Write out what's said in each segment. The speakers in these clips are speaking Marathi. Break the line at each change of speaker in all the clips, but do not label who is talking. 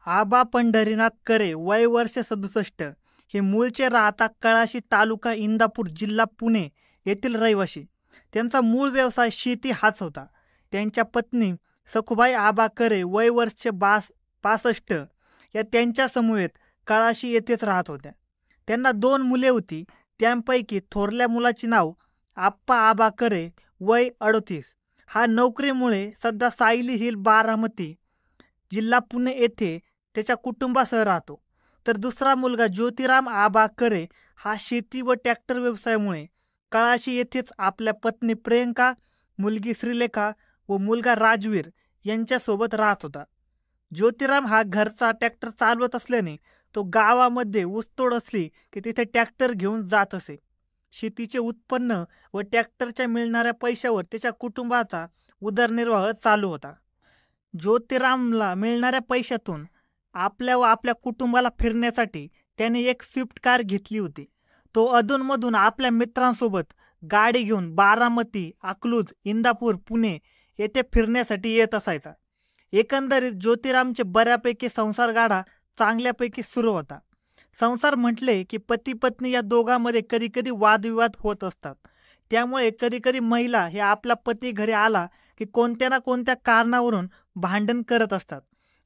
आबा पंढरीनाथ करे वय वर्ष 67 हे मूळचे राहता कळाशी तालुका इंदापूर जिल्हा पुणे येथील रहिवासी. त्यांचा मूळ व्यवसाय शेती हाच होता. त्यांच्या पत्नी सखुबाई आबा करे वय वर्ष 65 या त्यांच्या समवेत कळाशी येथेच राहत होत्या. त्यांना 2 मुले होती. त्यांपैकी थोरल्या मुलाचे नाव आप्पा आबा करे वय 38. हा नोकरीमुळे सध्या सायली हिल बारामती जिल्हा पुणे येथे त्याच्या कुटुंबासह राहतो. तर दुसरा मुलगा ज्योतिराम आबा करे हा शेती व ट्रॅक्टर व्यवसायामुळे कळाशी येथेच आपल्या पत्नी प्रियंका, मुलगी श्रीलेखा व मुलगा राजवीर यांच्यासोबत राहत होता. ज्योतिराम हा घरचा ट्रॅक्टर चालवत असल्याने तो गावामध्ये ऊसतोड असली की तिथे ट्रॅक्टर घेऊन जात असे. शेतीचे उत्पन्न व ट्रॅक्टरच्या मिळणाऱ्या पैशावर त्याच्या कुटुंबाचा उदरनिर्वाह चालू होता. ज्योतिरामला मिळणाऱ्या पैशातून आपल्या व आपल्या कुटुंबाला फिरण्यासाठी त्याने एक स्विफ्ट कार घेतली होती. तो अधूनमधून आपल्या मित्रांसोबत गाडी घेऊन बारामती, अकलूज, इंदापूर, पुणे येथे फिरण्यासाठी येत असायचा. एकंदरीत ज्योतिरामचे बऱ्यापैकी संसार गाडा चांगल्यापैकी सुरू होता. संसार म्हटले की पती पत्नी या दोघांमध्ये कधीकधी वादविवाद होत असतात. त्यामुळे कधीकधी महिला हे आपला पती घरी आला की कोणत्या ना कोणत्या कारणावरून भांडण करत असतात.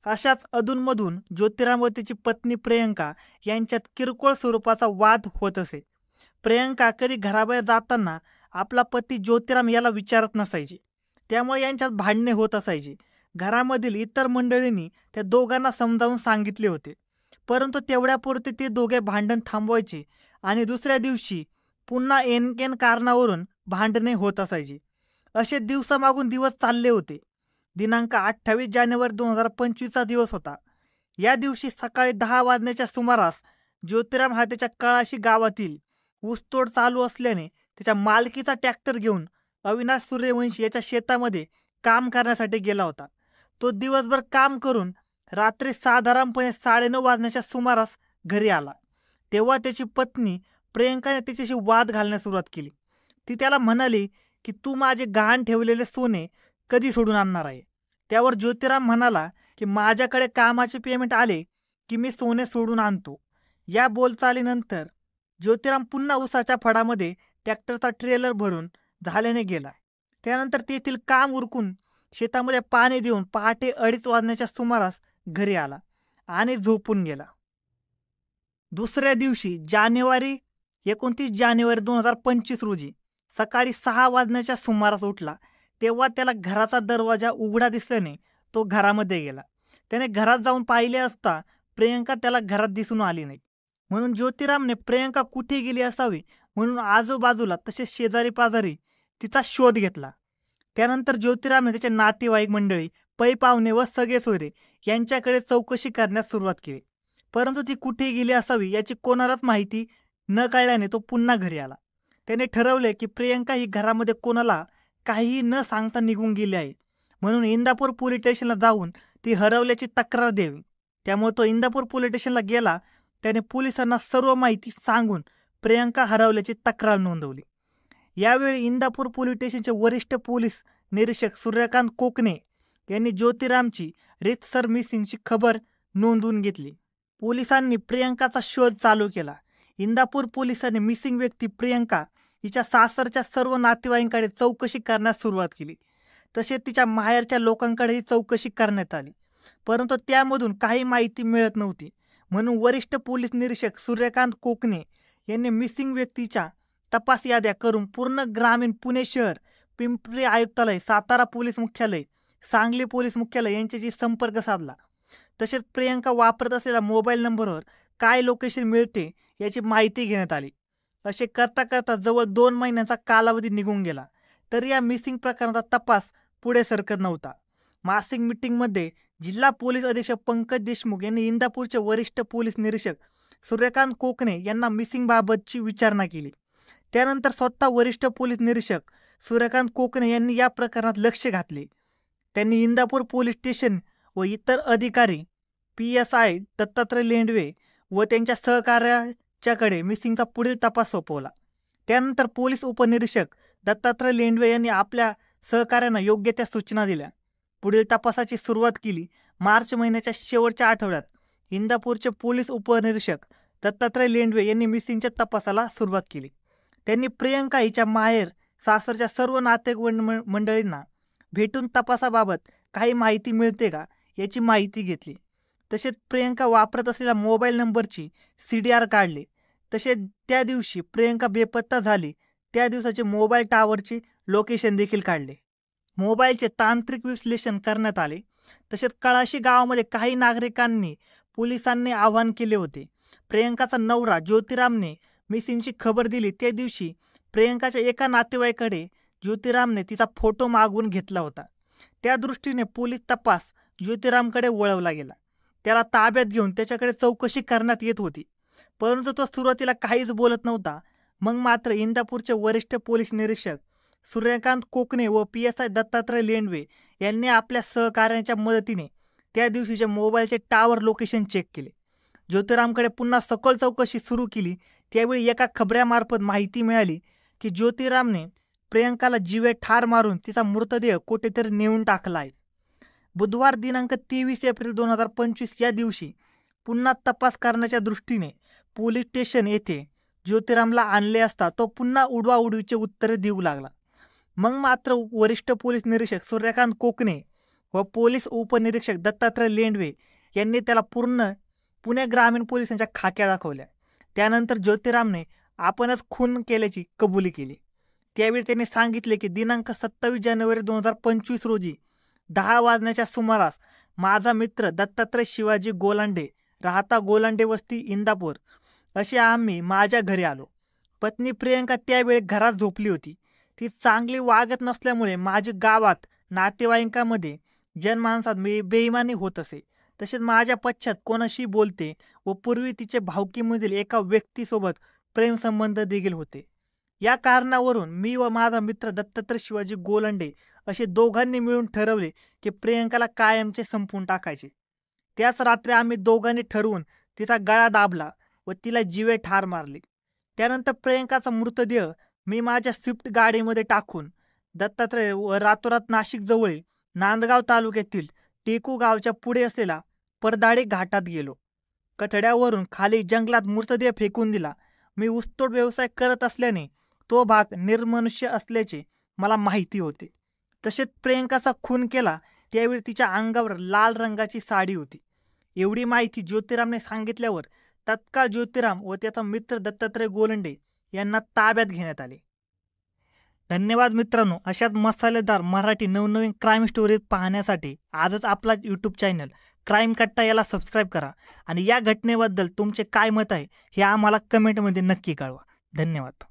अशाच अधूनमधून ज्योतिराम व त्याची पत्नी प्रियंका यांच्यात किरकोळ स्वरूपाचा वाद होत असे. प्रियंका कधी घराबाहेर जाताना आपला पती ज्योतिराम याला विचारत नसायची. त्यामुळे यांच्यात भांडणे होत असायची. घरामधील इतर मंडळींनी त्या दोघांना समजावून सांगितले होते, परंतु तेवढ्यापुरते ते दोघे भांडण थांबवायचे आणि दुसऱ्या दिवशी पुन्हा एनकेन कारणावरून भांडणे होत असायची. असे दिवसामागून दिवस चालले होते. दिनांक 28 जानेवारी 2025 दिवस होता. या दिवशी सकाळी 10 वाजण्याच्या सुमारास ज्योतिराम हा त्याच्या कळाशी गावातील ऊसतोड चालू असल्याने त्याच्या मालकीचा ट्रॅक्टर घेऊन अविनाश सूर्यवंशी याच्या शेतामध्ये काम करण्यासाठी गेला होता. तो दिवसभर काम करून रात्री साधारणपणे 9:30 वाजण्याच्या सुमारास घरी आला. तेव्हा त्याची पत्नी प्रियंकाने त्याच्याशी वाद घालण्यास सुरुवात केली. ती त्याला म्हणाली की तू माझे गहाण ठेवलेले सोने कधी सोडून आणणार आहे. त्यावर ज्योतिराम म्हणाला की माझ्याकडे कामाचे पेमेंट आले की मी सोने सोडून आणतो. या बोलचालीनंतर ज्योतिराम पुन्हा ऊसाच्या फडामध्ये ट्रॅक्टरचा ट्रेलर भरून झाल्याने गेला. त्यानंतर तेथील काम उरकून शेतामध्ये पाणी देऊन पहाटे 2:30 वाजण्याच्या सुमारास घरी आला आणि झोपून गेला. दुसऱ्या दिवशी 29 जानेवारी 2025 रोजी सकाळी 6 वाजण्याच्या सुमारास उठला. तेव्हा त्याला घराचा दरवाजा उघडा दिसल्याने तो घरामध्ये गेला. त्याने घरात जाऊन पाहिले असता प्रियंका त्याला घरात दिसून आली नाही. म्हणून ज्योतिरामने प्रियंका कुठे गेली असावी म्हणून आजूबाजूला तसेच शेजारी पाजारी तिचा शोध घेतला. त्यानंतर ज्योतिरामने त्याचे नातेवाईक मंडळी, पै पाहुणे व सगळे सोयरे यांच्याकडे चौकशी करण्यास सुरुवात केली, परंतु ती कुठे गेली असावी याची कोणालाच माहिती न कळल्याने तो पुन्हा घरी आला. त्याने ठरवले की प्रियंका ही घरामध्ये कोणाला काहीही न सांगता निघून गेली आहे, म्हणून इंदापूर पोलीस स्टेशनला जाऊन ती हरवल्याची तक्रार द्यावी. त्यामुळे तो इंदापूर पोलीस स्टेशनला गेला. त्याने पोलिसांना सर्व माहिती सांगून प्रियंका हरवल्याची तक्रार नोंदवली. यावेळी इंदापूर पोलीस स्टेशनचे वरिष्ठ पोलीस निरीक्षक सूर्यकांत कोकणे यांनी ज्योतिरामची रीतसर मिसिंगची खबर नोंदवून घेतली. पोलिसांनी प्रियंकाचा शोध चालू केला. इंदापूर पोलिसांनी मिसिंग व्यक्ती प्रियंका हिच्या सासरच्या सर्व नातेवाईकांकडे चौकशी करण्यास सुरुवात केली. तसेच तिच्या माहेरच्या लोकांकडेही चौकशी करण्यात आली, परंतु त्यामधून काही माहिती मिळत नव्हती. म्हणून वरिष्ठ पोलीस निरीक्षक सूर्यकांत कोकणे यांनी मिसिंग व्यक्तीच्या तपास याद्या करून पूर्ण ग्रामीण पुणे शहर, पिंपरी आयुक्तालय, सातारा पोलीस मुख्यालय, सांगली पोलीस मुख्यालय यांच्याशी संपर्क साधला. तसेच प्रियंका वापरत असलेल्या मोबाईल नंबरवर काय लोकेशन मिळते याची माहिती घेण्यात आली. असे करता करता जवळ 2 महिन्यांचा कालावधी निघून गेला, तरी या मिसिंग प्रकरणाचा तपास पुढे सरकत नव्हता. मासिक मीटिंगमध्ये जिल्हा पोलीस अधीक्षक पंकज देशमुख यांनी इंदापूरचे वरिष्ठ पोलीस निरीक्षक सूर्यकांत कोकणे यांना मिसिंग बाबतची विचारणा केली. त्यानंतर स्वतः वरिष्ठ पोलीस निरीक्षक सूर्यकांत कोकणे यांनी या प्रकरणात लक्ष घातले. त्यांनी इंदापूर पोलीस स्टेशन व इतर अधिकारी, PSI दत्तात्रय लेंडवे व त्यांच्या सहकार्याच्याकडे मिसिंगचा पुढील तपास सोपवला. त्यानंतर पोलीस उपनिरीक्षक दत्तात्रय लेंडवे यांनी आपल्या सहकाऱ्यांना योग्य त्या सूचना दिल्या. पुढील तपासाची सुरुवात केली मार्च महिन्याच्या शेवटच्या आठवड्यात इंदापूरचे पोलीस उपनिरीक्षक दत्तात्रय लेंडवे यांनी मिसिंगच्या तपासाला सुरुवात केली. त्यांनी प्रियंका हिच्या माहेर सासरच्या सर्व नातेवाईक मंडळींना भेटून तपासाबाबत काही माहिती मिळते का याची माहिती घेतली. तसेच प्रियंका वापरत असलेल्या मोबाईल नंबरची CDR काढली. तसेच त्या दिवशी प्रियंका बेपत्ता झाली त्या दिवसाचे मोबाईल टॉवरची लोकेशन देखील काढले. मोबाईलचे तांत्रिक विश्लेषण करण्यात आले. तसेच कळाशी गावामध्ये काही नागरिकांनी पोलिसांनी आवाहन केले होते. प्रियंकाचा नवरा ज्योतिरामने मिसिंगची खबर दिली त्या दिवशी प्रियंकाच्या एका नातेवाईकाकडे ज्योतिरामने तिचा फोटो मागवून घेतला होता. त्या दृष्टीने पोलीस तपास ज्योतिरामकडे वळवला गेला. त्याला ताब्यात घेऊन त्याच्याकडे चौकशी करण्यात येत होती, परंतु तो सुरुवातीला काहीच बोलत नव्हता. मग मात्र इंदापूरचे वरिष्ठ पोलीस निरीक्षक सूर्यकांत कोकणे व PSI दत्तात्रय लेंडवे यांनी आपल्या सहकाऱ्यांच्या मदतीने त्या दिवशीचे मोबाईलचे टॉवर लोकेशन चेक केले. ज्योतिरामकडे पुन्हा सखोल चौकशी सुरू केली. त्यावेळी एका खबऱ्यामार्फत माहिती मिळाली की ज्योतिरामने प्रियंकाला जीवे ठार मारून तिचा मृतदेह कुठेतरी नेऊन टाकला आहे. बुधवार दिनांक 23 एप्रिल 2025 या दिवशी पुन्हा तपास करण्याच्या दृष्टीने पोलीस स्टेशन येथे ज्योतिरामला आणले असता तो पुन्हा उडवाउडवीचे उत्तरे देऊ लागला. मग मात्र वरिष्ठ पोलीस निरीक्षक सूर्यकांत कोकणे व पोलीस उपनिरीक्षक दत्तात्रय लेंडवे यांनी त्याला पुणे ग्रामीण पोलिसांच्या खाक्या दाखवल्या. त्यानंतर ज्योतिरामने आपणच खून केल्याची कबुली केली. त्यावेळी त्यांनी सांगितले की दिनांक 27 जानेवारी 2025 रोजी 10 वाजण्याच्या सुमारास माझा मित्र दत्तात्रय शिवाजी गोलांडे राहता गोलांडे वस्ती इंदापूर असे आम्ही माझ्या घरी आलो. पत्नी प्रियंका त्यावेळी घरात झोपली होती. ती चांगली वागत नसल्यामुळे माझी गावात नातेवाईकांमध्ये जनमानसात बेईमानी होत असे. तसेच माझ्या पश्चात कोणाशी बोलते व पूर्वी तिचे भावकीमधील एका व्यक्तीसोबत प्रेमसंबंध देखील होते. या कारणावरून मी व माझा मित्र दत्तात्रय शिवाजी गोलांडे असे दोघांनी मिळून ठरवले की प्रियंकाला कायमचे संपवून टाकायचे. त्याच रात्री आम्ही दोघांनी ठरवून तिचा गळा दाबला व तिला जीवे ठार मारले. त्यानंतर प्रियंकाचा मृतदेह मी माझ्या स्विफ्ट गाडीमध्ये टाकून दत्तात्रय व रातोरात नाशिक जवळील नांदगाव तालुक्यातील टेकू गावच्या पुढे असलेला परदाडी घाटात गेलो. कठड्यावरून खाली जंगलात मृतदेह फेकून दिला. मी ऊसतोड व्यवसाय करत असल्याने तो भाग निर्मनुष्य असल्याचे मला माहिती होते. तसेच प्रियंकाचा खून केला त्यावेळी तिच्या अंगावर लाल रंगाची साडी होती. एवढी माहिती ज्योतिरामने सांगितल्यावर तत्काळ ज्योतिराम व त्याचा मित्र दत्तात्रय गोलंडे यांना ताब्यात घेण्यात आले. धन्यवाद मित्रांनो. अशाच मसालेदार मराठी नवनवीन क्राईम स्टोरीज पाहण्यासाठी आजच आपला YouTube चॅनल क्राईम कट्टा याला सबस्क्राईब करा आणि या घटनेबद्दल तुमचे काय मत आहे हे आम्हाला कमेंटमध्ये नक्की कळवा. धन्यवाद.